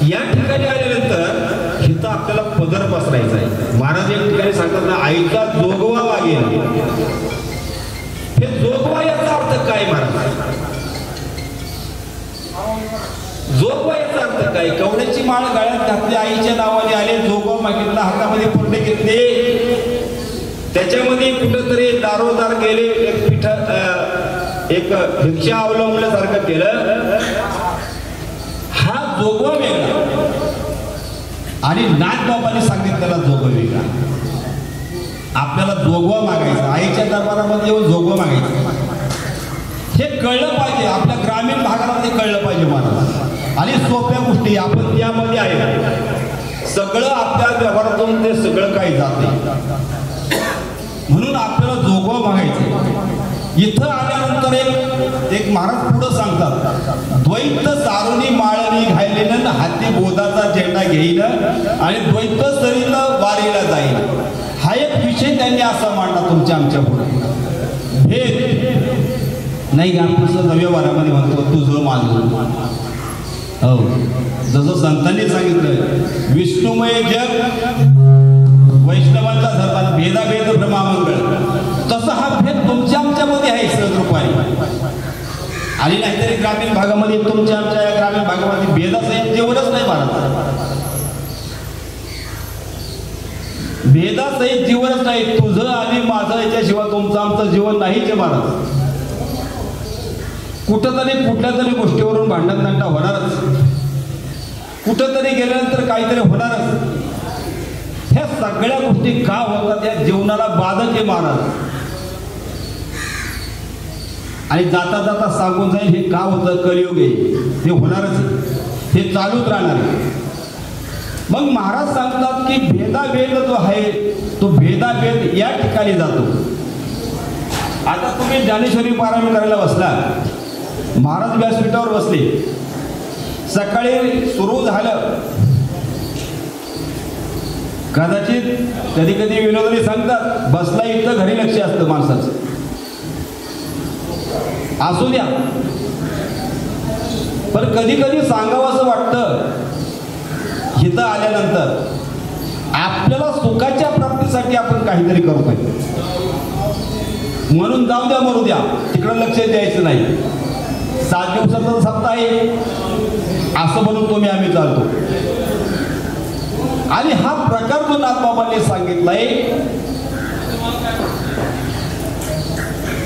या ठिकाणी आल्यानंतर इथं आपल्याला पदर पसरायचा आहे. महाराज एक ठिकाणी सांगतात ना, आईचा जोगवा लागेल. हे जोगवा याचा अर्थ काय महाराज? जोगवा याचा अर्थ काय? कवड्याची माळ गळ्यात घातली, आईच्या नावाने आले, जोगवा मागितला, हातामध्ये पुरणे घेतले, त्याच्यामध्ये कुठंतरी दारोदार गेले, एक भिक्षा अवलंबल्यासारखं केलं. हा जोगवा वेगळा आणि नाथबाबांनी सांगितलेला जोगवा वेगळा. आपल्याला जोगवा मागायचा, आईच्या दरबारामध्ये येऊन जोगवा मागायचा, हे कळलं पाहिजे. आपल्या ग्रामीण भागामध्ये कळलं पाहिजे महाराज. आणि सोप्या गोष्टी आपण त्यामध्ये आहे, सगळं आपल्या व्यवहारातून ते सगळं काही जाते. म्हणून आपल्याला जोगवा मागायचं. इथं आल्यानंतर एक महाराज पुढं सांगतात, द्वैत सारुनी माळणी घायलेन हाती बोधाचा झेंडा घेईन आणि द्वैत सरीत वारीला जाईल. हा एक विषय त्यांनी असा मांडला तुमच्या आमच्या पुढे. भेद नाही का, पुस्तक व्यवहारामध्ये म्हणतो तुझं माझं. हो, जसं संतांनी सांगितलं, विष्णुमय जग वैष्णवांचा धर्म, भेदाभेद भ्रमामंगळ, तसं हा भेद तुमच्या आमच्यामध्ये आहे सहज रूपाने. आणि नाहीतरी ग्रामीण भागामध्ये तुमच्या आमच्या या ग्रामीण भागामध्ये भेदाचं जेवणच नाही महाराज. भेदासहित जीवनच नाही, तुझं आणि माझं याच्याशिवाय तुमचं आमचं जीवन नाहीच आहे महाराज. कुठंतरी कुठल्या तरी गोष्टीवरून भांडण तंटा होणारच, कुठंतरी गेल्यानंतर काहीतरी होणारच. ह्या सगळ्या गोष्टी का होतात? या जीवनाला बाधक आहे महाराज. आणि जाता जाता सांगून जाईल हे का होतं, कलियुग आहे, हे होणारच आहे, हे चालूच राहणार आहे. मग महाराज सांगतात की भेदाभेद जो आहे तो भेदाभेद या ठिकाणी जातो. आता तुम्ही ज्ञानेश्वरी पारायण करायला बसला, महाराज व्यासपीठावर बसले, सकाळी सुरू झालं, कदाचित कधी कधी विनोदने सांगतात बसला इथं घरी लक्ष असतं माणसाचं, असू द्या. पण कधी कधी सांगावं असं वाटतं, इथं आल्यानंतर आपल्याला सुखाच्या प्राप्तीसाठी आपण काहीतरी करतोय, म्हणून जाऊ द्या मरू द्या, तिकडं लक्ष द्यायचं नाही. 7 दिवसाचा सप्ताह आहे असं म्हणून तुम्ही आम्ही चालतो. आणि हा प्रकार जो नाथबाबांनी सांगितलाय,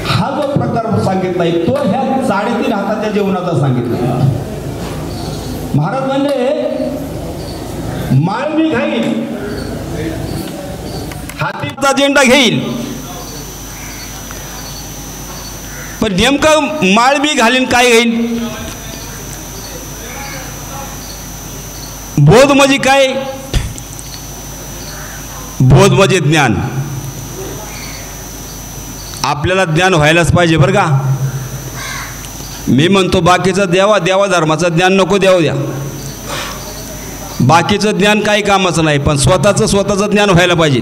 हा जो प्रकार सांगितलाय तो ह्या 3.5 हाताच्या जेवणाचा सांगितला. महाराज म्हणजे माळ मी खाईल, हातीचा झेंडा घेईल, पण नेमकं माळ मी घालीन काय घेईल? बोध म्हणजे काय? बोध म्हणजे ज्ञान. आपल्याला ज्ञान व्हायलाच पाहिजे बरं का. मी म्हणतो बाकीचं देवा देवा धर्माचं ज्ञान नको देऊ द्या, बाकीचं ज्ञान काही कामाचं नाही, पण स्वतःचं ज्ञान व्हायला पाहिजे.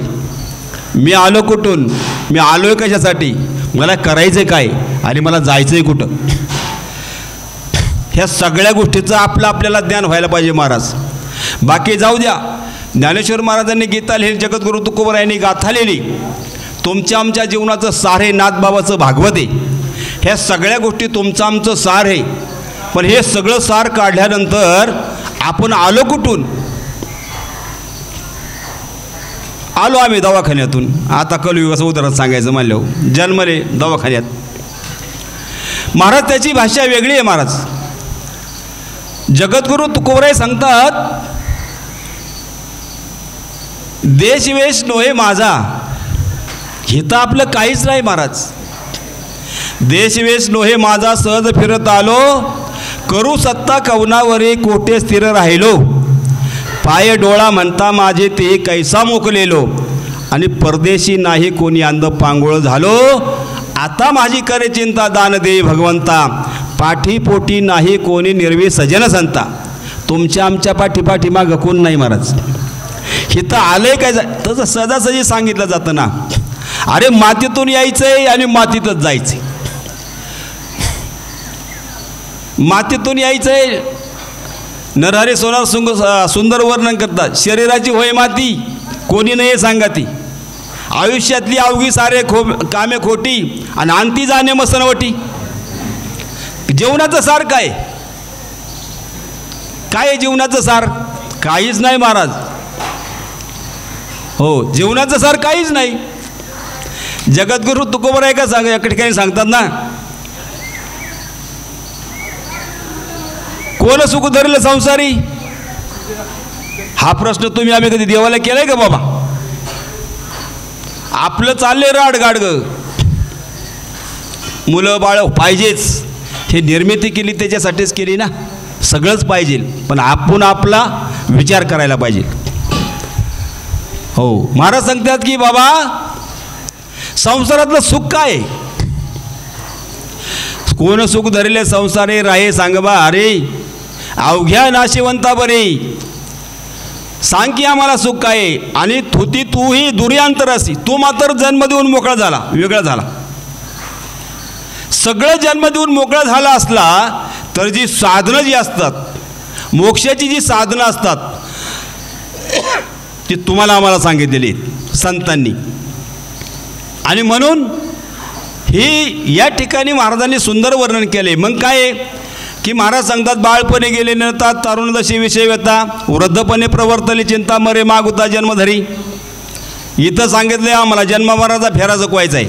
मी आलो कुठून, मी आलोय कशासाठी, मला करायचं काय आणि मला जायचंय कुठं, ह्या सगळ्या गोष्टीचं आपल्याला ज्ञान व्हायला पाहिजे महाराज. बाकी जाऊ द्या. ज्ञानेश्वर महाराजांनी गीता लिहिली, जगद्गुरु तुकोबरायांनी गाथा लिहिली, तुमच्या आमच्या जीवनाचं सार हे नाथबाबाचं भागवत आहे. ह्या सगळ्या गोष्टी तुमचं आमचं सार आहे. पण हे सगळं सार काढल्यानंतर आपण आलो कुठून? आलो आम्ही दवाखान्यातून. आता कलियुगाचं उदाहरण सांगायचं म्हणलं, जन्मले दवाखान्यात. महाराज त्याची भाषा वेगळी आहे महाराज. जगद्गुरु तुकोबराय सांगतात, देशवेश नोहे माझा. हिथं आपलं काहीच नाही महाराज. देशवेश नोहे माझा, सहज फिरत आलो, करू सत्ता कवनावरी कोठे स्थिर राहिलो, पाय डोळा म्हणता माझे ते कैसा मोकलेलो, आणि परदेशी नाही कोणी अंध पांगोळ झालो, आता माझी करे चिंता दान दे भगवंता, पाठीपोटी नाही कोणी निर्वी सजन संता. तुमच्या आमच्या पाठीमागं कोण नाही महाराज. हिथं आलंय काय तसं सहजासहजी सांगितलं जातं ना, अरे मातीतून यायचंय आणि मातीतच जायचंय, मातीतून यायचंय नरहरी सोनार सुंदर वर्णन करतात. शरीराची होय माती कोणी नाही सांगाती, आयुष्यातली अवघी सारे कामे खोटी आणि अंती जाणे मसनवटी. जीवनाचं सार काय? काय आहे जीवनाचं सार? काहीच नाही महाराज. हो, जीवनाचं सार काहीच नाही. जगद्गुरु तुकोबर आहे का सांग, एका ठिकाणी सांगतात ना, कोण सुख धरले संसारी. हा प्रश्न तुम्ही आम्ही कधी देवाला केलाय का बाबा? आपलं चाललंय राड गाडग, मुलं बाळ पाहिजेच, हे निर्मिती केली त्याच्यासाठीच केली ना, सगळंच पाहिजे, पण आपण आपला विचार करायला पाहिजे. हो, महाराज सांगतात की बाबा संसारातलं सुख काय? कोण सुख धरले संसारे राहे सांगबा अरे, अवघ्या नाशिवंता बरे. सांग की आम्हाला सुख काय? आणि तुती तूही दुर्यांतरासी, तू मात्र जन्म देऊन मोकळा झाला, वेगळा झाला. सगळं जन्म देऊन मोकळा झाला असला तर जी साधनं जी असतात, मोक्षाची जी साधनं असतात, ती तुम्हाला आम्हाला सांगितलेली संतांनी. आणि म्हणून ही या ठिकाणी महाराजांनी सुंदर वर्णन केले. मग काय की महाराज सांगतात, बाळपणे गेले नतात तरुण दशी विषय व्यथा, वृद्धपणे प्रवर्तली चिंता मरे मागुता जन्मधरी. इथं सांगितले आम्हाला जन्ममराचा फेरा चुकवायचा आहे.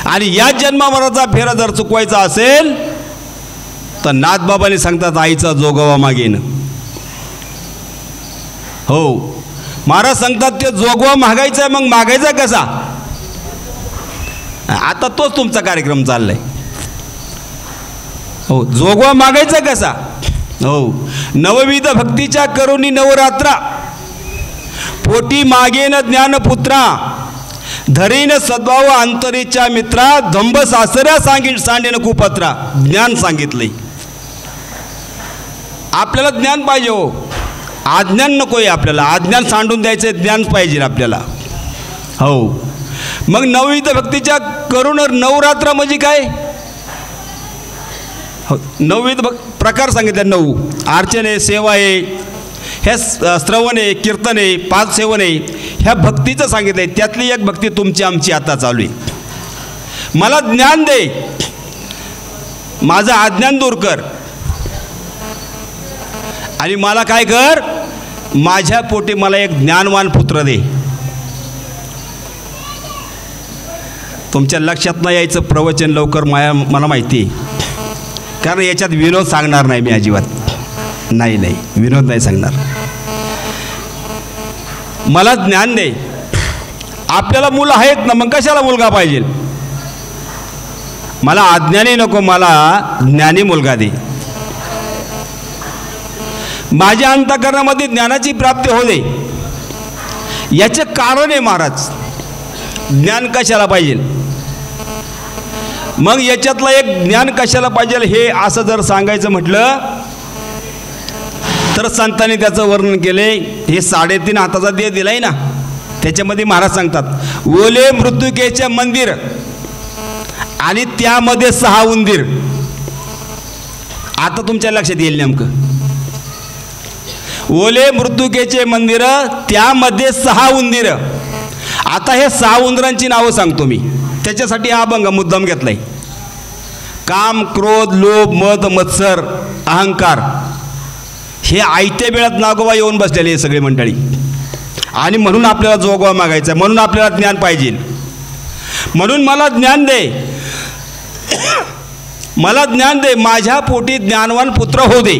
आणि या जन्ममराचा फेरा जर चुकवायचा असेल तर नाथबाबांनी सांगतात आईचा जोगवा मागेन. हो, महाराज सांगतात ते जोगवा मागायचा आहे. मग मागायचा कसा? आता तोच तुमचा कार्यक्रम चाललाय. हो, जोगवा मागायचा कसा? हो, नवविध भक्तीच्या करुणी नवरात्रा, पोटी मागेन ज्ञानपुत्रा, धरीन सद्भाव अंतरीच्या मित्रा, धंब सासऱ्या सांडेन कुपत्रा. ज्ञान सांगितलंय. आपल्याला ज्ञान पाहिजे. हो, अज्ञान नको आहे आपल्याला. अज्ञान सांडून द्यायचं, ज्ञान पाहिजे आपल्याला. हो, मग नवविध भक्तीच्या करुण नवरात्र म्हणजे काय? हो, नवविध प्रकार सांगितले. 9 अर्चने, सेवा आहे, हे श्रवण आहे, कीर्तन आहे, 5 सेवन आहे, ह्या भक्तीचं सांगितलं आहे. त्यातली एक भक्ती तुमची आमची आता चालू आहे. मला ज्ञान दे, माझं अज्ञान दूर कर, आणि मला काय कर, माझ्या पोटी मला एक ज्ञानवान पुत्र दे. तुमच्या लक्षात नाही यायचं प्रवचन लवकर मला माहिती आहे, कारण याच्यात विनोद सांगणार नाही मी अजिबात. नाही, विनोद नाही सांगणार. मला ज्ञान दे. आपल्याला मुलं आहेत ना, मग कशाला मुलगा पाहिजे? मला अज्ञानी नको, मला ज्ञानी मुलगा दे. माझ्या अंतःकरणामध्ये ज्ञानाची प्राप्ती होऊ दे. याचे कारण आहे महाराज, ज्ञान कशाला पाहिजे. मग याच्यातलं एक ज्ञान कशाला पाहिजे हे असं जर सांगायचं म्हटलं तर संतांनी त्याचं वर्णन केले. हे 3.5 हाताचा देह दिलाय ना, त्याच्यामध्ये महाराज सांगतात ओले मृत्युकेचे मंदिर आणि त्यामध्ये 6 उंदीर. आता तुमच्या लक्षात येईल नेमकं. ओले मृत्युकेचे मंदिर, त्यामध्ये 6 उंदीर. आता हे 6 उंदरांची नावं सांगतो मी, त्याच्यासाठी हा अभंग मुद्दाम घेतलाय. काम, क्रोध, लोभ, मद, मत्सर, अहंकार, हे आयत्या वेळात नागोबा येऊन बसलेले हे सगळे मंडळी. आणि म्हणून आपल्याला जोगवा मागायचा, म्हणून आपल्याला ज्ञान पाहिजे. म्हणून मला ज्ञान दे, मला ज्ञान दे, माझ्या पोटी ज्ञानवान पुत्र होऊ दे,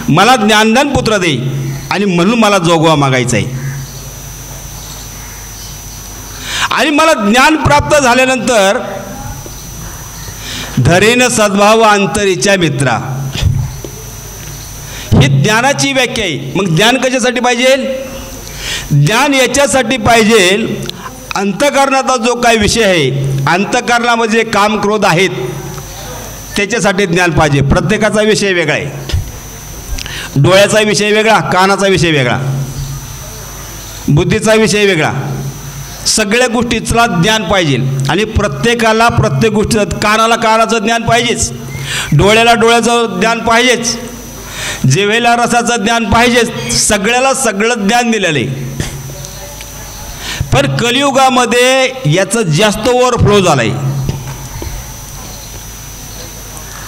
मला ज्ञानदान पुत्र दे. आणि म्हणून मला जोगवा मागायचा आहे. आणि मला ज्ञान प्राप्त झाल्यानंतर धरेन सद्भाव अंतरीच्या मित्रा, ही ज्ञानाची व्याख्या आहे. मग ज्ञान कशासाठी पाहिजे? ज्ञान याच्यासाठी पाहिजे, अंतःकरणाचा जो काही विषय आहे, अंतःकरणामध्ये काम क्रोध आहेत त्याच्यासाठी ज्ञान पाहिजे. प्रत्येकाचा विषय वेगळा आहे. डोळ्याचा विषय वेगळा, कानाचा विषय वेगळा, बुद्धीचा विषय वेगळा. सगळ्या गोष्टीचं ज्ञान पाहिजे. आणि प्रत्येकाला प्रत्येक गोष्टीचं, कानाला कानाचं ज्ञान पाहिजेच, डोळ्याला डोळ्याचं ज्ञान पाहिजेच, जिव्हेला रसाचं ज्ञान पाहिजे, सगळ्याला सगळं ज्ञान दिलेलं आहे. पण कलियुगामध्ये याचं जास्त ओव्हरफ्लो झालाय.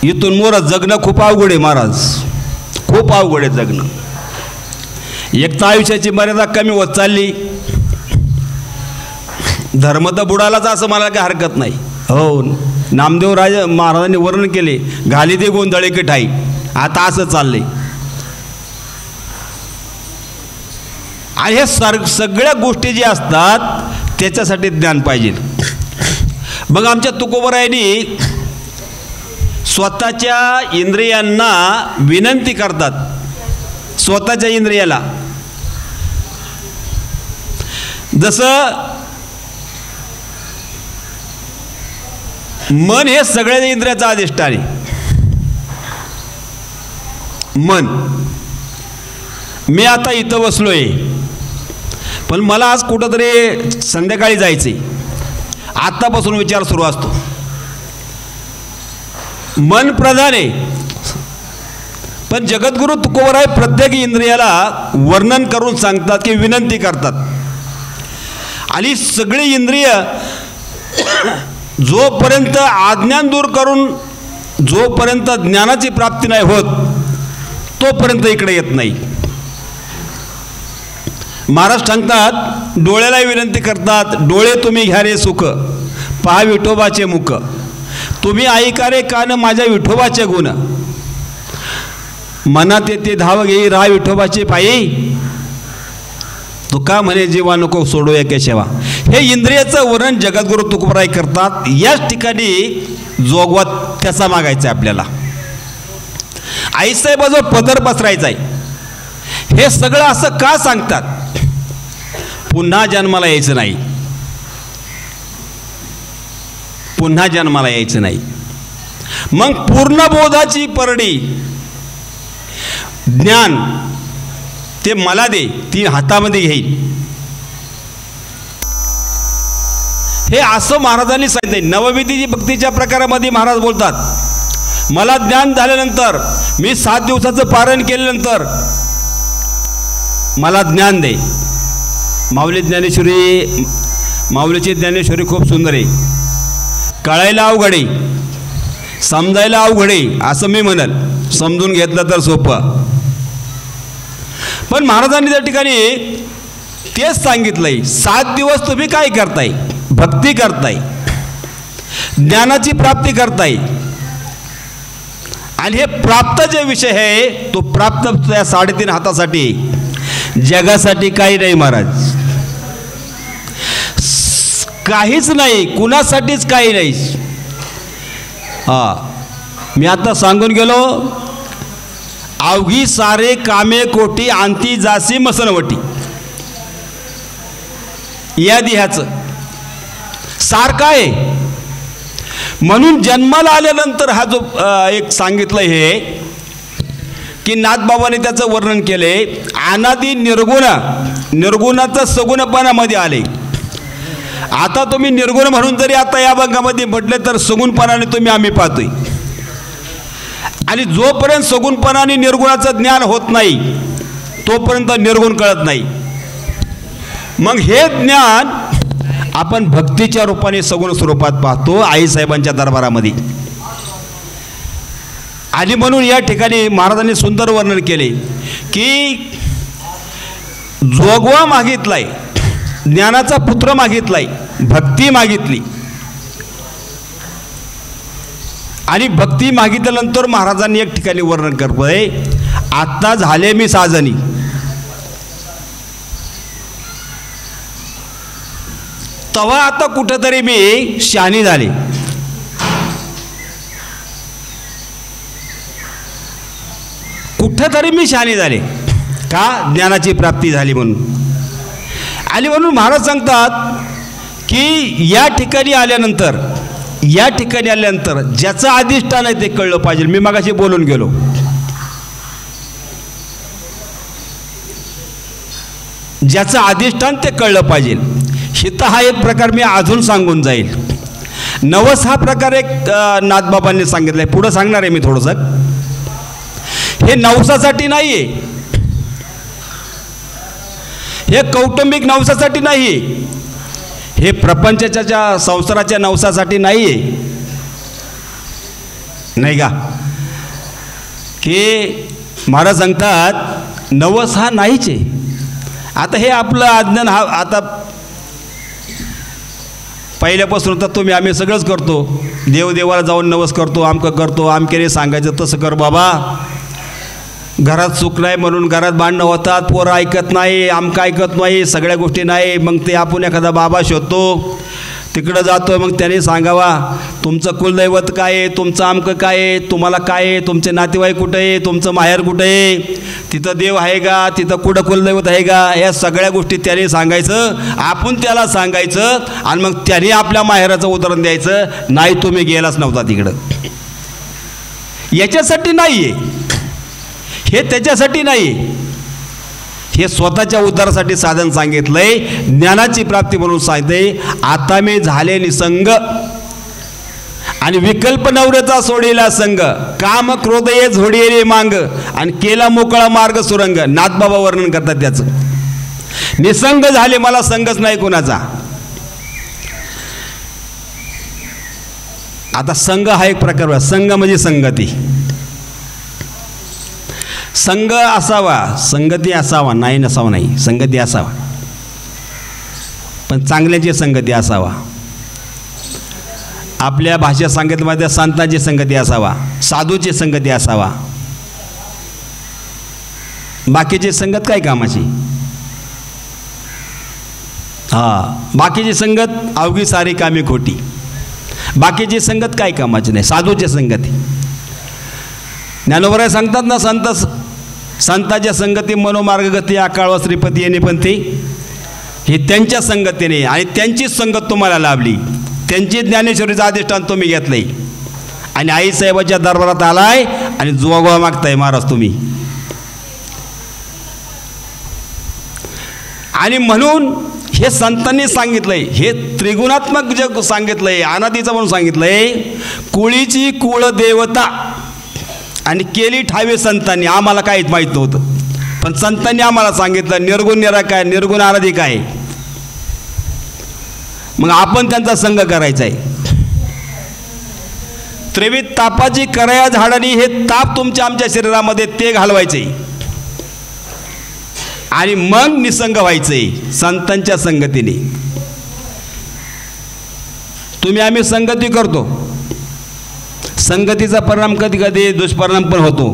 इथून मोर जगणं खूप अवघड आहे महाराज, खूप अवघड आहे जगणं. एक तर आयुष्याची मर्यादा कमी होत चालली. धर्म तर बुडालाच असं मला काही हरकत नाही. हो, नामदेव राजा महाराजांनी वर्णन केले, घाली ते गोंधळे की ठाई. आता असं चाललंय. आणि हे सगळ्या गोष्टी ज्या असतात त्याच्यासाठी ज्ञान पाहिजे. मग आमच्या तुकोबरायांनी स्वतःच्या इंद्रियांना विनंती करतात. स्वतःच्या इंद्रियाला जसं मन हे सगळ्या इंद्रियाचं अधिष्ठान आहे. मन, मी आता इथं बसलोय, पण मला आज कुठंतरी संध्याकाळी जायचंय, आत्तापासून विचार सुरू असतो. मन प्रधान आहे. पण जगद्गुरु तुकोबराय प्रत्येक इंद्रियाला वर्णन करून सांगतात की विनंती करतात. आणि सगळी इंद्रिय जोपर्यंत अज्ञान दूर करून जोपर्यंत ज्ञानाची प्राप्ती नाही होत तोपर्यंत इकडे येत नाही. महाराज सांगतात, डोळ्याला विनंती करतात, डोळे तुम्ही घ्या रे सुख, पहा विठोबाचे मुख, तुम्ही ऐका रे कान माझ्या विठोबाचे गुण, मनात येते धाव घेई राहा विठोबाचे पायी, तुका म्हणे जीवा नको सोडू एके सेवा. हे इंद्रियाचं वर्णन जगद्गुरु तुकोबराय करतात. याच ठिकाणी जोगवा त्याचा मागायचा आहे आपल्याला. आईसाहेबाजवळ पदर पसरायचा आहे. हे सगळं असं का सांगतात? पुन्हा जन्माला यायचं नाही, पुन्हा जन्माला यायचं नाही. मग पूर्णबोधाची परडी ज्ञान ते मला दे, ती हातामध्ये घेईल. हे असं महाराजांनी सांगितले. नवविधीची भक्तीच्या प्रकारामध्ये महाराज बोलतात, मला ज्ञान झाल्यानंतर मी 7 दिवसाचं पारायण केल्यानंतर मला ज्ञान दे. माऊली ज्ञानेश्वरी, माऊलीची ज्ञानेश्वरी खूप सुंदर आहे. कळायला अवघड आहे, समजायला अवघड आहे असं मी म्हणल, समजून घेतलं तर सोपं. पण महाराजांनी त्या ठिकाणी तेच सांगितलंय, 7 दिवस तुम्ही काय करताय? भक्ती करताय, ज्ञानाची प्राप्ती करताय. आणि हे प्राप्त जे विषय आहे तो प्राप्त त्या 3.5 हातासाठी, जगासाठी काही नाही महाराज, काहीच नाही, कुणासाठीच काही नाही. मी आता सांगून गेलो, अवघी सारे कामे कोटी अंती जासी मसनवटी. या देहाचं सारखं आहे. म्हणून जन्माला आल्यानंतर हा जो एक सांगितलं हे की नाथबाबांनी त्याचं वर्णन केले, अनादी निर्गुण, निर्गुणाचं सगुणपणामध्ये आले. आता तुम्ही निर्गुण म्हणून जरी आता या भागामध्ये म्हटले तर सगुणपणाने तुम्ही आम्ही पाहतोय. आणि जोपर्यंत सगुणपणाने निर्गुणाचं ज्ञान होत नाही तोपर्यंत निर्गुण कळत नाही. मग हे ज्ञान आपण भक्तीच्या रूपाने सगुण स्वरूपात पाहतो आईसाहेबांच्या दरबारामध्ये. आणि म्हणून या ठिकाणी महाराजांनी सुंदर वर्णन केले की जोगवा मागितलाय, ज्ञानाचा पुत्र मागितलाय, भक्ती मागितली. आणि भक्ती मागितल्यानंतर महाराजांनी एक ठिकाणी वर्णन करतोय, आत्ता झाले मी साजनी. तेव्हा आता कुठंतरी मी शहाणी झाले. कुठंतरी मी शहाणी झाले का? ज्ञानाची प्राप्ती झाली म्हणून. आणि म्हणून महाराज सांगतात की या ठिकाणी आल्यानंतर, या ठिकाणी आल्यानंतर ज्याचं अधिष्ठान आहे ते कळलं पाहिजे. मी मगाशी बोलून गेलो, ज्याचं अधिष्ठान ते कळलं पाहिजे. हिता हा एक प्रकार मी अजून सांगून जाईल. नवस हा प्रकार एक नाथबाबांनी सांगितलाय, पुढं सांगणार आहे मी थोडंसं. हे नवसासाठी नाही आहे, हे कौटुंबिक नवसासाठी नाही आहे, हे प्रपंचाच्या संसाराच्या नवसासाठी नाही आहे, नाही का? की महाराज सांगतात नवस हा नाहीच आहे. आता हे आपलं अज्ञान, हा आता पहिल्यापासून तर तुम्ही आम्ही सगळंच करतो, देवाला जाऊन नवस करतो, आमकं करतो, आमकेने सांगायचं तसं कर बाबा, घरात सुख नाही म्हणून घरात भांडणं होतात, पोरं ऐकत नाही, आमकं ऐकत नाही, सगळ्या गोष्टी नाही. मग ते आपण एखादा बाबा शोधतो, तिकडं जातो, मग त्याने सांगावा तुमचं कुलदैवत काय आहे, तुमचं आमकं काय आहे, तुम्हाला काय आहे, तुमचे नातेवाईक कुठं आहे, तुमचं माहेर कुठं आहे, तिथं देव आहे का, तिथं कुठं कुलदैवत आहे का, या सगळ्या गोष्टी त्याने सांगायचं, आपण त्याला सांगायचं, आणि मग त्याने आपल्या माहेराचं उदाहरण द्यायचं, नाही तुम्ही गेलाच नव्हता तिकडं. याच्यासाठी नाही आहे हे, त्याच्यासाठी नाही, हे स्वतःच्या उद्धारासाठी साधन सांगितलंय, ज्ञानाची प्राप्ती म्हणून सांगते. आता मी झाले निसंग आणि विकल्प नवऱ्याचा सोडीला संग, काम क्रोधये झोडिये मांग, आणि केला मोकळा मार्ग सुरंग. नाथबाबा वर्णन करतात त्याचं, निसंग झाले, मला संगच नाही कोणाचा. आता संघ हा एक प्रकार, संघ म्हणजे संगती, संघ असावा, संगती असावा, नाही नसावा नाही, संगती असावा, पण चांगल्याची संगती असावा. आपल्या भाषेत सांगितलं माहिती, संतांची संगती असावा, साधूची संगती असावा. बाकीची संगत काय कामाची? बाकीची संगत अवघी सारी कामी खोटी, बाकीची संगत काय कामाची नाही, साधूची संगती. ज्ञानोबराय सांगतात ना, संतांच्या संगती मनोमार्गगती आकाळ श्रीपती येणे पण ते, हे त्यांच्या संगतीने, आणि त्यांचीच संगत तुम्हाला लाभली, त्यांची ज्ञानेश्वरीचं अधिष्ठान तुम्ही घेतलंय, आणि आईसाहेबाच्या दरबारात आलाय आणि जोगवा मागताय महाराज तुम्ही. आणि म्हणून हे संतांनी सांगितलंय, हे त्रिगुणात्मक जग सांगितलंय, अनादीचं म्हणून सांगितलंय. कुळीची कुळदेवता आणि केली ठावे संतांनी, आम्हाला काहीच माहीत नव्हतं, पण संतांनी आम्हाला सांगितलं निर्गुण निराकार, निर्गुण अनादी काय. मग आपण त्यांचा संग करायचा आहे. त्रिविध तापाची करया झाडानी, हे ताप तुमच्या आमच्या शरीरामध्ये ते घालवायचे, आणि मग निसंग व्हायचे संतांच्या संगतीने. तुम्ही आम्ही संगती करतो, संगतीचा परिणाम कधी कधी दुष्परिणाम पण होतो,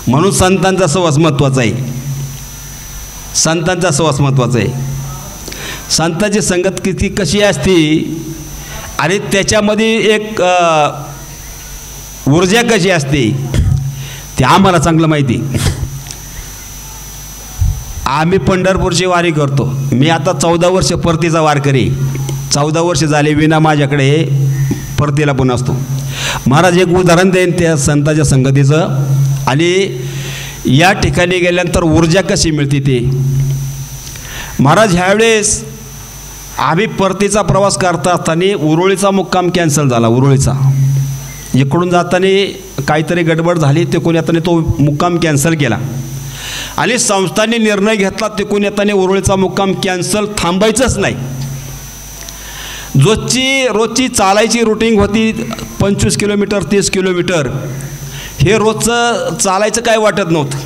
म्हणून संतांचा सहवास महत्त्वाचा आहे, संतांचा सहवास महत्त्वाचा आहे. संतांची संगत किती कशी असते आणि त्याच्यामध्ये एक ऊर्जा कशी असते ते आम्हाला चांगलं माहिती. आम्ही पंढरपूरची वारी करतो, मी आता 14 वर्ष परतीचा वारकरी, 14 वर्ष झाले विना माझ्याकडे परतीला पण असतो. महाराज एक उदाहरण देईन त्या संतांच्या संगतीचं, आणि या ठिकाणी गेल्यानंतर ऊर्जा कशी मिळते ते. महाराज ह्यावेळेस आम्ही परतीचा प्रवास करता असताना उरुळीचा मुक्काम कॅन्सल झाला. उरुळीचा इकडून जाताना काहीतरी गडबड झाली, ते कोणी येताना तो मुक्काम कॅन्सल केला, आणि संस्थांनी निर्णय घेतला ते कोणी येताना उरुळीचा मुक्काम कॅन्सल, थांबायचंच नाही. रोजची चालायची रुटीन होती 25 किलोमीटर 30 किलोमीटर, हे रोजचं चालायचं काय वाटत नव्हतं.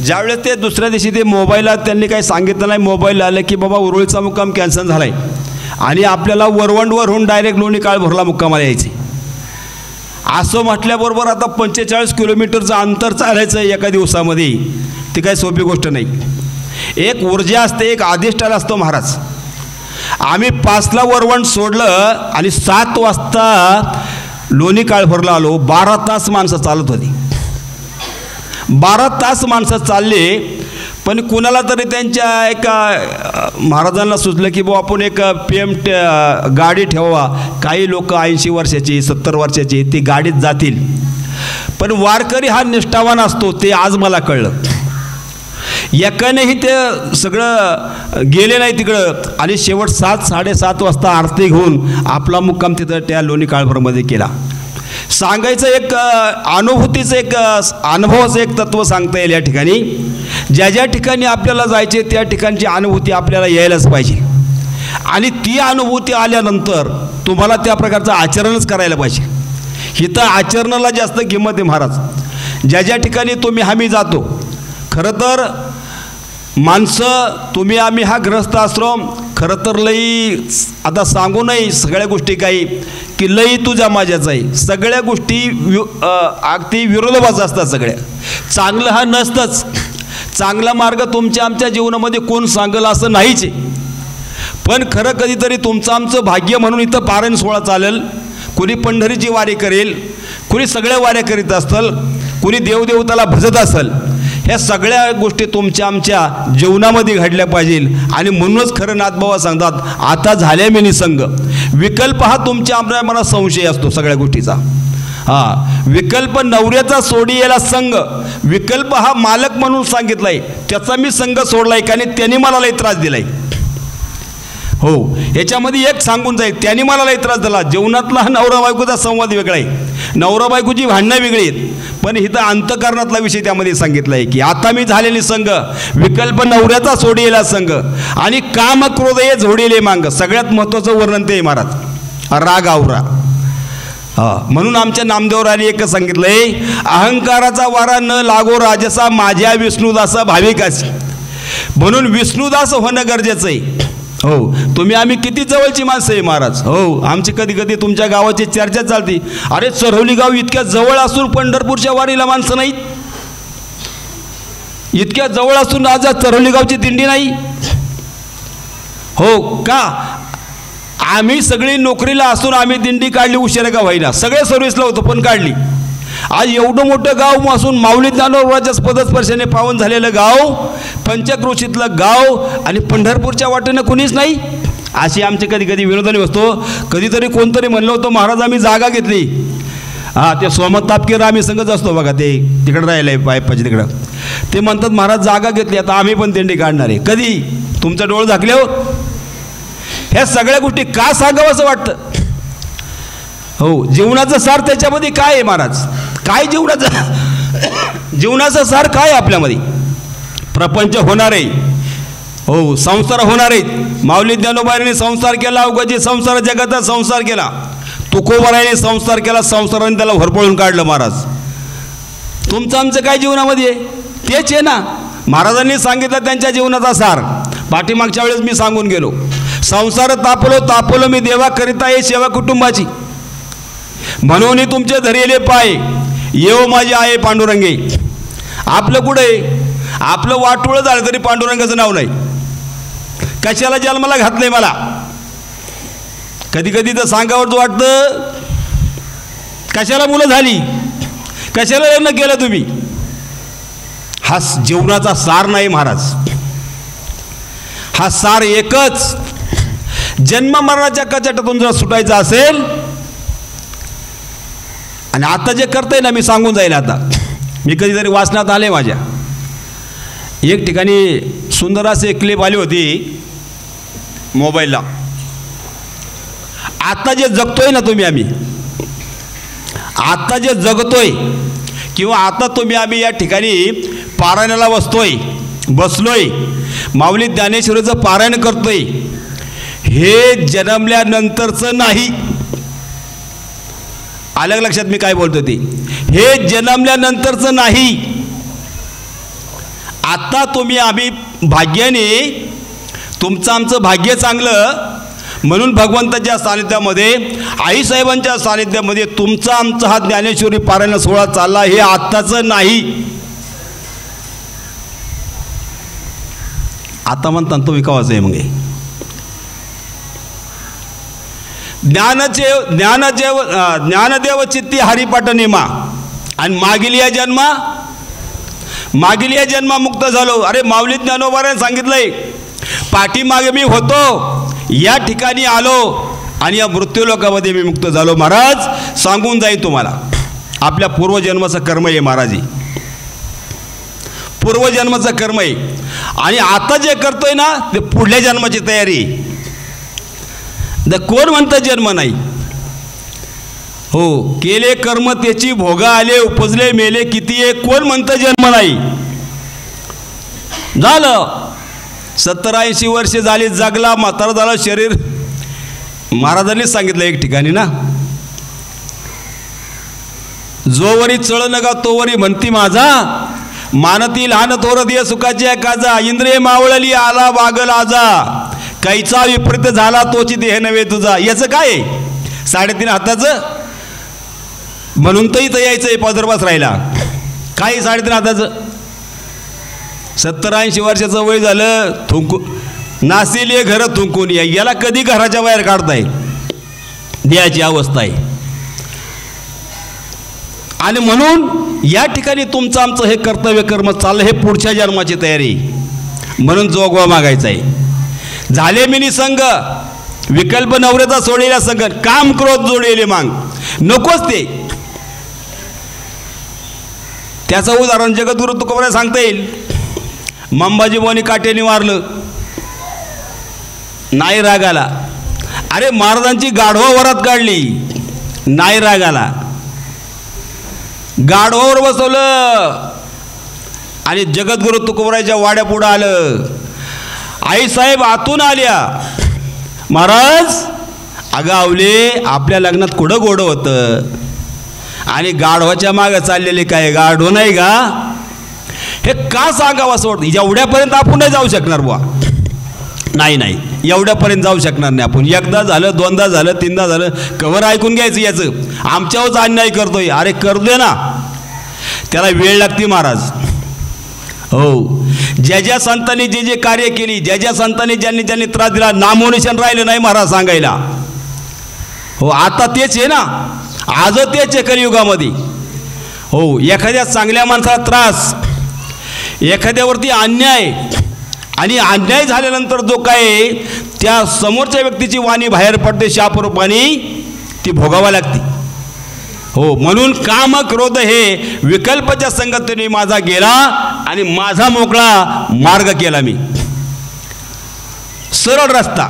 ज्यावेळेस ते दुसऱ्या दिवशी ते मोबाईलला त्यांनी काही सांगितलं नाही, मोबाईल आलं की बाबा उरुळीचा मुक्काम कॅन्सल झाला आहे, आणि आपल्याला वरवंडवरून डायरेक्ट लोणी काळभोरला मुक्कामाला यायचे. असं म्हटल्याबरोबर आता 45 किलोमीटरचं अंतर चालायचं एका दिवसामध्ये, ती काही सोपी गोष्ट नाही. एक ऊर्जा असते, एक अधिष्ठान असतो महाराज. आम्ही 5ला वरवंड सोडलं आणि 7 वाजता लोणी काळभोरला आलो. 12 तास माणसं चालत होती, 12 तास माणसं चालले. पण कुणाला तरी त्यांच्या एका महाराजांना सुचलं की बुवा आपण एक PM गाडी ठेवा. काही लोक 80 वर्षाची 70 वर्षाची ती गाडीत जातील, पण वारकरी हा निष्ठावान असतो, ते आज मला कळलं. एकानेही ते सगळं गेले नाही तिकडं, आणि शेवट 7-7:30 वाजता आरती घेऊन आपला मुक्काम तिथं त्या लोणी काळभोरमध्ये केला. सांगायचं एक अनुभूतीचं एक अनुभवाचं एक तत्त्व सांगता येईल या ठिकाणी. ज्या ज्या ठिकाणी आपल्याला जायचे त्या ठिकाणची अनुभूती आपल्याला यायलाच पाहिजे आणि ती अनुभूती आल्यानंतर तुम्हाला त्या प्रकारचं आचरणच करायला पाहिजे. इथं आचरणाला जास्त किंमत आहे महाराज. ज्या ज्या ठिकाणी तुम्ही आम्ही जातो, खरं तर माणसं तुम्ही आम्ही हा ग्रस्त आश्रम खरं तर लई आता सांगू नाही सगळ्या गोष्टी काही की लई तुझ्या माझ्याच आहे. सगळ्या गोष्टी अगदी विरोधाभास असतात. सगळ्या चांगलं हा नसतंच. चांगला मार्ग तुमच्या आमच्या जीवनामध्ये कोण सांगेल असं नाहीच आहे. पण खरं कधीतरी तुमचं आमचं भाग्य म्हणून इथं पारायण सोहळा चालेल, कुणी पंढरीची वारी करेल, कुणी सगळ्या वाऱ्या करीत असेल, कुणी देवदेवताला भजत असेल. ह्या सगळ्या गोष्टी तुमच्या आमच्या जीवनामध्ये घडल्या पाहिजे आणि म्हणूनच खरं नाथबाबा सांगतात आता झाल्या मी निसंग. विकल्प हा तुमच्या आमच्या मनात संशय असतो सगळ्या गोष्टीचा. विकल्प नवऱ्याचा सोडी याला संघ. विकल्प हा मालक म्हणून सांगितलाय, त्याचा मी संघ सोडलाय कारण त्यांनी मला लई त्रास दिलाय. हो, याच्यामध्ये एक सांगून जाईल, त्यांनी मला लई त्रास दिला. जीवनातला नवरा बायकोचा संवाद वेगळा आहे, नवरा बायकोची भांडणं वेगळी आहेत, पण इथं अंतकरणातला विषय त्यामध्ये सांगितला आहे की आता मी झालेली संघ. विकल्प नवऱ्याचा सोडीला संघ आणि काम क्रोध हे झोडीले मांग. सगळ्यात महत्त्वाचं वर्णन ते महाराज राग आवरा. म्हणून आमच्या नामदेवराने एकच सांगितलंय, अहंकाराचा वारा न लागो राजसा माझ्या विष्णुदासा भाविकाशी. म्हणून विष्णुदास होणं गरजेचं आहे. हो, तुम्ही आम्ही किती जवळची माणसं आहे महाराज. हो, आमची कधी कधी तुमच्या गावाची चर्चा चालते, अरे चरवली गाव इतक्या जवळ असून पंढरपूरच्या वारीला माणसं नाहीत, इतक्या जवळ असून आज चरवली गावची दिंडी नाही. हो का, आम्ही सगळी नोकरीला असून आम्ही दिंडी काढली, उशिरा का होईना, सगळे सर्व्हिसला होतो पण काढली. आज एवढं मोठं गाव असून माऊली ज्ञानोबाच्या पदस्पर्शाने पावन झालेलं गाव, पंचक्रोशीतलं गाव आणि पंढरपूरच्या वाटेनं कोणीच नाही. अशी आमची कधी कधी विनोदाने बसतो. कधीतरी कोणतरी म्हणलं होतं महाराज आम्ही जागा घेतली. ते सोमत तापकीर आम्ही संगच असतो बघा, ते तिकडं राहिलं आहे पायपाची तिकडं. ते म्हणतात महाराज जागा घेतली, आता आम्ही पण दिंडी काढणार आहे. कधी तुमचं डोळ झाकल्यावर ह्या सगळ्या गोष्टी का सांगावं असं वाटतं. हो, जीवनाचं सार त्याच्यामध्ये काय आहे महाराज, काय जीवनाचं सार काय आपल्यामध्ये. प्रपंच होणार आहे, हो, संसार होणार आहेत. माऊली ज्ञानोबाने संसार केला, अवघाची संसार जगाचा संसार केला. तुकोबाराने संसार केला, संसाराने त्याला भरपळून काढलं महाराज. तुमचं आमचं काय जीवनामध्ये आहे तेच आहे ना. महाराजांनी सांगितलं त्यांच्या जीवनाचा सार. पाठीमागच्या वेळेस मी सांगून गेलो, संसार तापलो मी देवा करिता ये सेवा कुटुंबाची. म्हणून तुमचे धरेले पाय येव माझे आहे पांडुरंगे. आपलं कुठे आपलं वाटोळं झालं तरी पांडुरंगाचं नाव नाही. कशाला जन्माला घातलंय मला. कधी कधी तर सांगावं वाटतं, कशाला मुलं झाली, कशाला लग्न केलं तुम्ही. हा जीवनाचा सार नाही महाराज. हा सार एकच, जन्म मरणाच्या कचाट्यातून जर सुटायचं असेल. आणि आता जे करतंय ना, मी सांगून जाईल. आता मी कधीतरी वाचनात आले माझ्या एक ठिकाणी सुंदर असे एक क्लिप आली होती मोबाईलला. आता जे जगतोय ना तुम्ही आम्ही, आता जे जगतोय किंवा आता तुम्ही आम्ही या ठिकाणी पारायणाला बसलोय, माऊली ज्ञानेश्वरीचं पारायण करतोय, हे जन्मल्यानंतरचं नाही. अलग लक्षात मी काय बोलतो ते, हे जन्मल्यानंतरचं नाही. आता तुम्ही आम्ही भाग्याने, तुमचं आमचं भाग्य चांगलं म्हणून भगवंताच्या सानिध्यामध्ये, आईसाहेबांच्या सानिध्यामध्ये तुमचा आमचा हा ज्ञानेश्वरी पारायण सोहळा चालला, हे आत्ताचं नाही. आता म्हणता तुम्ही कवाचं आहे मग. ज्ञानदेव चित्ती हरिपाठ निमा आणि मागील या जन्मा मुक्त झालो. अरे माऊली ज्ञानोबाने सांगितलंय, पाठीमागे मी होतो, या ठिकाणी आलो आणि या मृत्यूलोकामध्ये मी मुक्त झालो. महाराज सांगून जाईल तुम्हाला, आपल्या पूर्वजन्माचं कर्म आहे महाराज, पूर्वजन्माचं कर्म आहे. आणि आता जे करतोय ना ते पुढल्या जन्माची तयारी. कोण म्हणतं जन्म नाही. हो, केले कर्म त्याची भोग आले, उपजले मेले किती एक, कोण म्हणतं जन्म नाही. झालं 70-80 वर्ष झाली, जगला, म्हातारा झालं शरीर. महाराजांनीच सांगितलं एक ठिकाणी ना, जोवरी चळ नका तोवरी म्हणती माझा, मानती लहान थोर दिय सुखाची काजा, इंद्रिय मावळली आला वागल आजा, कैचा विपरीत झाला तोची देह नव्हे तुझा. याचं काय 3.5 हाताचं म्हणून तर इथं यायचंय पदरपास राहिला. काय 3.5 हाताचं, 70-80 वर्षाचं वय झालं, थुंकू नासेल ये घर थुंकून या, याला कधी घराच्या बाहेर काढताय, द्यायची अवस्था आहे. आणि म्हणून या ठिकाणी तुमचं आमचं हे कर्तव्य कर्म चाललं, हे पुढच्या जन्माची तयारी. म्हणून जोगवा मागायचा आहे. झाले मी निसंग, विकल्प नवऱ्याचा सोडेला संग, काम क्रोध जोडेले मांग, नकोच ते. त्याचं उदाहरण जगद्गुरु तुकोबाराय सांगता येईल. मंबाजी बोनी काटेने मारलं, नाही राग आला. अरे महाराजांची गाढवा वरात काढली, नाही राग आला. गाढवावर बसवलं आणि जगद्गुरु तुकोबारायच्या वाड्या पुढं आलं. आईसाहेब आतून आल्या, महाराज अगं आवले, आपल्या लग्नात कुठं गोडं होतं आणि गाढवाच्या मागं चाललेले काय गाढव नाही का, हे का सांगावं असं वाटतं. एवढ्यापर्यंत आपण नाही जाऊ शकणार बुवा, नाही एवढ्यापर्यंत जाऊ शकणार नाही आपण. एकदा झालं, दोनदा झालं, तीनदा झालं, कवर ऐकून घ्यायचं याचं, आमच्यावरच अन्याय करतोय. अरे करू दे ना, त्याला वेळ लागते महाराज. हो, ज्या संतांनी जे कार्य केली, ज्या संतांनी ज्यांनी त्रास दिला, नामोनिशान राहिलं नाही महाराज सांगायला. हो, आता तेच आहे ना, आज तेच आहे कलियुगामध्ये. हो, एखाद्या चांगल्या माणसाला त्रास, एखाद्यावरती अन्याय, आणि अन्याय झाल्यानंतर जो काय त्या समोरच्या व्यक्तीची वाणी बाहेर पडते शापरूपाने, ती भोगावा लागते. हो, म्हणून काम क्रोध हे विकल्पाच्या संगतीने माझा गेला आणि माझा मोकळा मार्ग केला मी, सरळ रस्ता.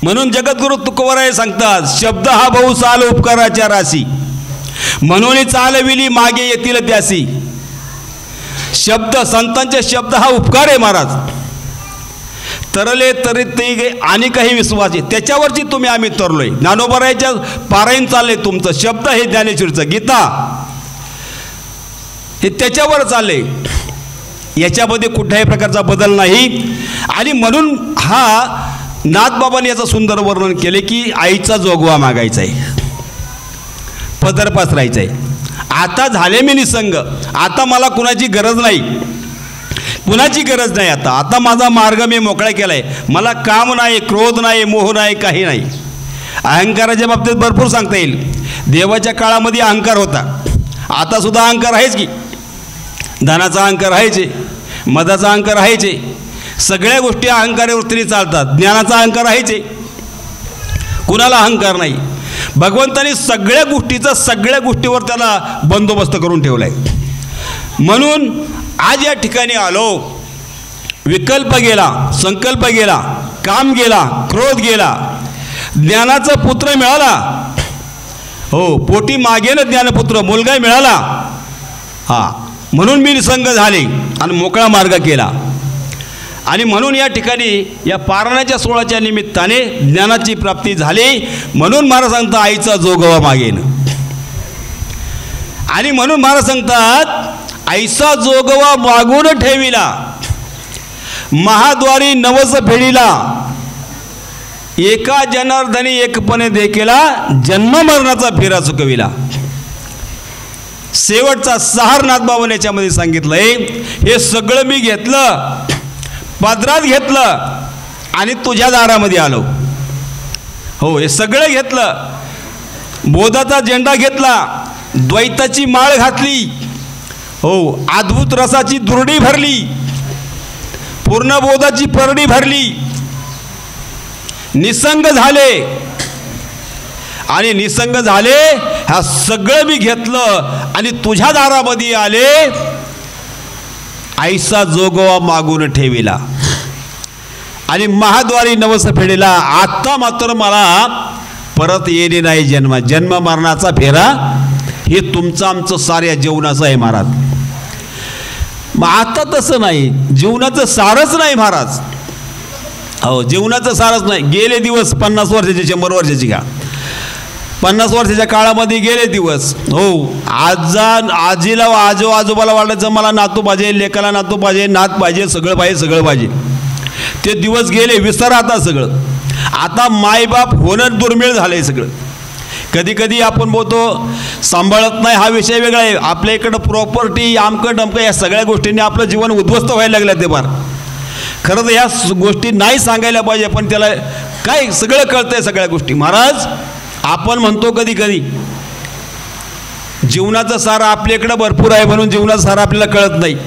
म्हणून जगद्गुरु तुकोबाराय सांगतात, शब्द हा बहु साल उपकाराच्या राशी, म्हणून चालविली मागे येतील त्यासी. शब्द, संतांचे शब्द हा उपकार आहे महाराज. तरले तरी ते आणि काही विश्वास आहे, त्याच्यावरची तुम्ही आम्ही तरलोय. ज्ञानोबारायच्या पारायण चाललंय तुमचं, शब्द हे ज्ञानेश्वरीचं, गीता हे त्याच्यावर चाललंय, याच्यामध्ये कुठल्याही प्रकारचा बदल नाही. आणि म्हणून हा नाथबाबांनी याचं सुंदर वर्णन केले की आईचा जोगवा मागायचा आहे, पदर पसरायचा आहे. आता झाले मी निसंग, आता मला कुणाची गरज नाही, कुणाची गरज नाही. आता माझा मार्ग मी मोकळा केला आहे. मला काम नाही, क्रोध नाही, मोह नाही, काही नाही. अहंकाराच्या बाबतीत भरपूर सांगता येईल. देवाच्या काळामध्ये अहंकार होता, आता सुद्धा अहंकार आहेच की. धनाचा अहंकार आहेच, मदाचा अहंकार आहेच, सगळ्या गोष्टी अहंकारावरती चालतात. ज्ञानाचा अहंकार आहेच, कुणाला अहंकार नाही. भगवंतानी सगळ्या गोष्टीवर त्याला बंदोबस्त करून ठेवला आहे. म्हणून आज या ठिकाणी आलो, विकल्प गेला, संकल्प गेला, काम गेला, क्रोध गेला, ज्ञानाचा पुत्र मिळाला. हो, पोटी मागेन ज्ञानपुत्र, मुलगा मिळाला. हा, म्हणून मी निसंग झाले आणि मोकळा मार्ग केला. आणि म्हणून या ठिकाणी या पारणाच्या सोहळ्याच्या निमित्ताने ज्ञानाची प्राप्ती झाली. म्हणून महाराज सांगतात आईचा जोगवा मागेन. आणि म्हणून महाराज सांगतात आईचा जोगवा मागून ठेविला, महाद्वारी नवस फेडीला, एका जनार्दनी एकपणे देखीला, जन्म मरणाचा फेरा चुकविला. शेवटचा सहारनाथ बाबाने याच्यामध्ये सांगितलंय, हे सगळं मी घेतलं, पदरात घेतलं आणि तुझ्या दारामध्ये आलो. हो, हे सगळं घेतलं, बोधाचा झेंडा घेतला, द्वैताची माळ घातली, हो, अद्भुत रसाची दुरडी भरली, पूर्ण बोधाची परडी भरली, निसंग झाले. आणि निसंग झाले, हा सगळं मी घेतलं आणि तुझ्या दारामध्ये आले, आईचा जोगवा मागून ठेविला आणि महाद्वारी नवस फेडीला. आता मात्र मला परत येणे नाही जन्म, जन्म मरणाचा फेरा हे तुमचं आमचं साऱ्या जीवनाचं आहे महाराज. मग आता तसं नाही, जीवनाचं सारच नाही महाराज. हो, जीवनाचं सारच नाही. गेले दिवस 50 वर्षाचे 100 वर्षाची का, 50 वर्षाच्या काळामध्ये गेले दिवस. हो, आजीला आजोबाला वाटायचं मला नातू पाहिजे, लेकाला नातू पाहिजे, नात पाहिजे, सगळं पाहिजे, सगळं पाहिजे. ते दिवस गेले, विसरा आता सगळं. आता मायबाप होणं दुर्मिळ झालं आहे सगळं. कधी कधी आपण बोलतो सांभाळत नाही, हा विषय वेगळा आहे. आपल्या इकडं प्रॉपर्टी आमकं डमकं या सगळ्या गोष्टींनी आपलं जीवन उद्ध्वस्त व्हायला लागलं. ते फार खरं तर ह्या गोष्टी नाही सांगायला पाहिजे, पण त्याला काय सगळं कळतंय सगळ्या गोष्टी. महाराज आपण म्हणतो कधी कधी जीवनाचं सार आपल्याकडं भरपूर आहे म्हणून जीवनाचं सार आपल्याला कळत नाही.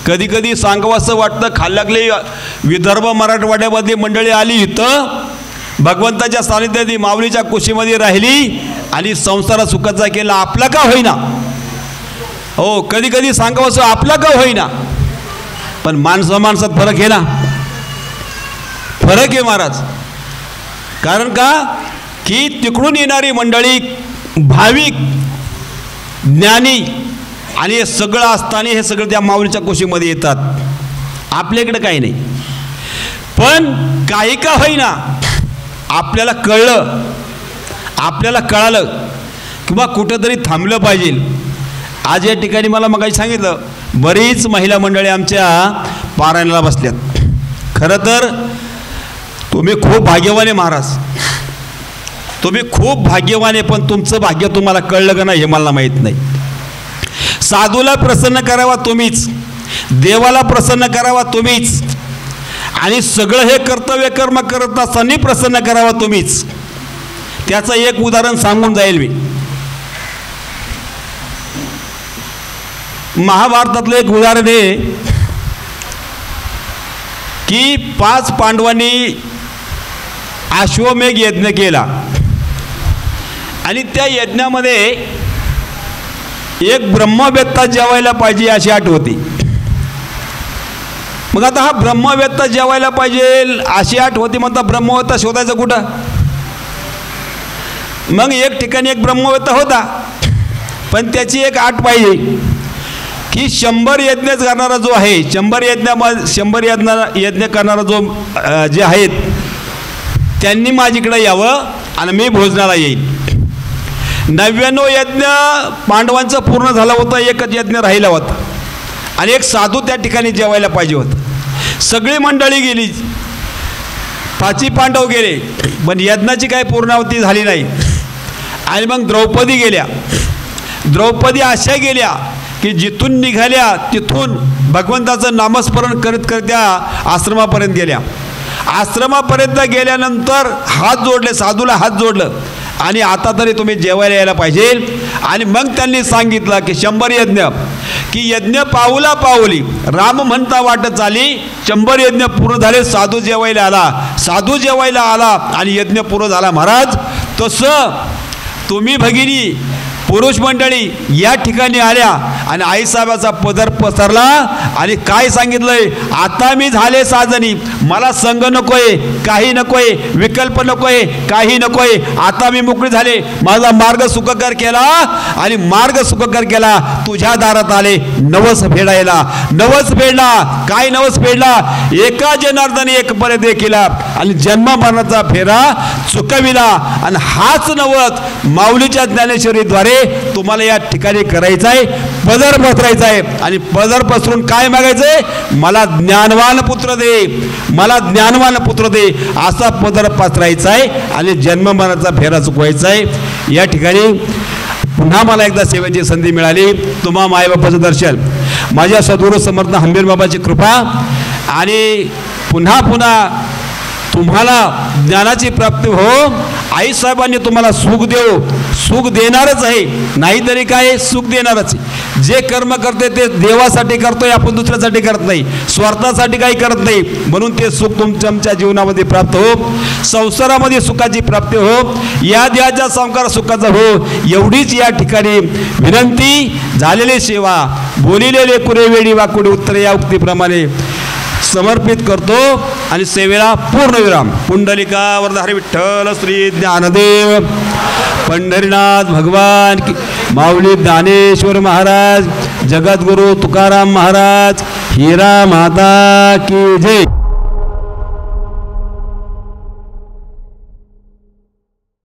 कधी कधी सांगावं असं वाटतं. खाल्ल्यातली विदर्भ मराठवाड्यामध्ये मंडळी आली इथं भगवंताच्या सानिध्यात माऊलीच्या कुशीमध्ये राहिली आणि संसार सुखाचा केला, आपला का होईना. हो, कधी कधी सांगावं असं आपला का होईना, पण माणसात फरक आहे ना, फरक आहे महाराज. कारण का की तिकडून येणारी मंडळी भाविक ज्ञानी आणि हे सगळं असताना हे सगळं त्या माऊलीच्या कुशीमध्ये येतात. आपल्याकडे काही नाही, पण काही का होईना आपल्याला कळलं, आपल्याला कळालं किंवा कुठंतरी थांबलं पाहिजे. आज या ठिकाणी मला मग सांगितलं बरीच महिला मंडळी आमच्या पारायणाला बसल्यात. खरं तर तुम्ही खूप भाग्यवान आहे महाराज, तुम्ही खूप भाग्यवान आहे, पण तुमचं भाग्य तुम्हाला कळलं का नाही हे मला माहीत नाही. साधूला प्रसन्न करावा तुम्हीच, देवाला प्रसन्न करावा तुम्हीच, आणि सगळं हे कर्तव्य कर्म करत असताना प्रसन्न करावा तुम्हीच. त्याचं एक उदाहरण सांगून जाईल मी. महाभारतातलं एक उदाहरण आहे की 5 पांडवांनी अश्वमेघ यज्ञ केला आणि त्या यज्ञामध्ये एक ब्रह्मवेत्ता जेवायला पाहिजे अशी अट होती. मग आता हा ब्रह्मवेत्ता जेवायला पाहिजे अशी अट होती, म्हणता ब्रह्मवेत्ता शोधायचा कुठं. मग एक ठिकाणी एक ब्रह्मवेत्ता होता, पण त्याची एक अट पाहिजे की 100 यज्ञ करणारा जो आहे, 100 यज्ञ करणारा जो जे आहेत त्यांनी माझ्याकडे यावं आणि मी भोजनाला येईल. 99 यज्ञ पांडवांचं पूर्ण झालं होतं, एकच यज्ञ राहिला होता आणि एक साधू त्या ठिकाणी जेवायला पाहिजे होतं. सगळी मंडळी गेली, 5 पांडव गेले, पण यज्ञाची काही पूर्णावती झाली नाही. आणि मग द्रौपदी गेल्या. द्रौपदी अशा गेल्या की जिथून निघाल्या तिथून भगवंताचं नामस्मरण करत करत त्या आश्रमापर्यंत गेल्या. आश्रमापर्यंत गेल्यानंतर हात जोडले, साधूला हात जोडलं आणि आता तरी तुम्ही जेवायला यायला पाहिजे. आणि मग त्यांनी सांगितलं की 100 यज्ञ, की यज्ञ पाऊला पाऊली राम म्हणता वाटत चाली. 100 यज्ञ पूर्ण झाले, साधू जेवायला आला, साधू जेवायला आला आणि यज्ञ पूर्ण झाला. महाराज तसं तुम्ही भगिनी पुरुष मंडळी या ठिकाणी आल्या आणि आईसाहेबाचा पदर पसरला आणि काय सांगितलंय, आता मी झाले साजनी, मला संग नकोय, काही नकोय, विकल्प नकोय, काही नकोय, आता मी मोकळी झाले, माझा मार्ग सुखकर केला आणि मार्ग सुखकर केला. तुझ्या दारात आले नवस फेडायला. नवस फेडला, काय नवस फेडला, एका जनार्दने एक पर्यंत केला आणि जन्म मरणाचा फेरा चुकविला. आणि हाच नवस माऊलीच्या ज्ञानेश्वरीद्वारे तुम्हाला या ठिकाणी करायचा आहे. पदर पसरायचा आहे आणि पदर पसरून काय मागायचंय, मला ज्ञानवान पुत्र दे, मला ज्ञानवान पुत्र दे, असा पदर पसरायचा आहे आणि जन्म मरणाचा फेरा चुकवायचा आहे. या ठिकाणी पुन्हा मला एकदा सेवेची संधी मिळाली. तुम्हा मायबापाचं दर्शन, माझ्या सद्गुरू समर्थ हंबीर बाबाची कृपा आणि पुन्हा पुन्हा तुम्हाला ज्ञानाची प्राप्ती हो. आईसाहेबांनी तुम्हाला सुख देऊ, सुख देणारच आहे, नाहीतरी काय सुख देणारच. जे कर्म करते ते देवासाठी करतोय आपण, दुसऱ्यासाठी करत नाही, स्वार्थासाठी काही करत नाही. म्हणून ते सुख तुमच्या जीवनामध्ये प्राप्त हो, संसारामध्ये सुखाची प्राप्ती हो, या देहाच्या संस्कार सुखाचा हो. एवढीच या ठिकाणी विनंती. झालेली सेवा बोलिलेले कुरे वेळी वाकुडे उत्तर या उक्तीप्रमाणे समर्पित करतो आणि सेवेला पूर्णविराम. पुंडलिका वरधारी विठ्ठल श्री ज्ञानदेव पंढरीनाथ भगवान की, माऊली ज्ञानेश्वर महाराज, जगद्गुरु तुकाराम महाराज, हिरा माता की जय.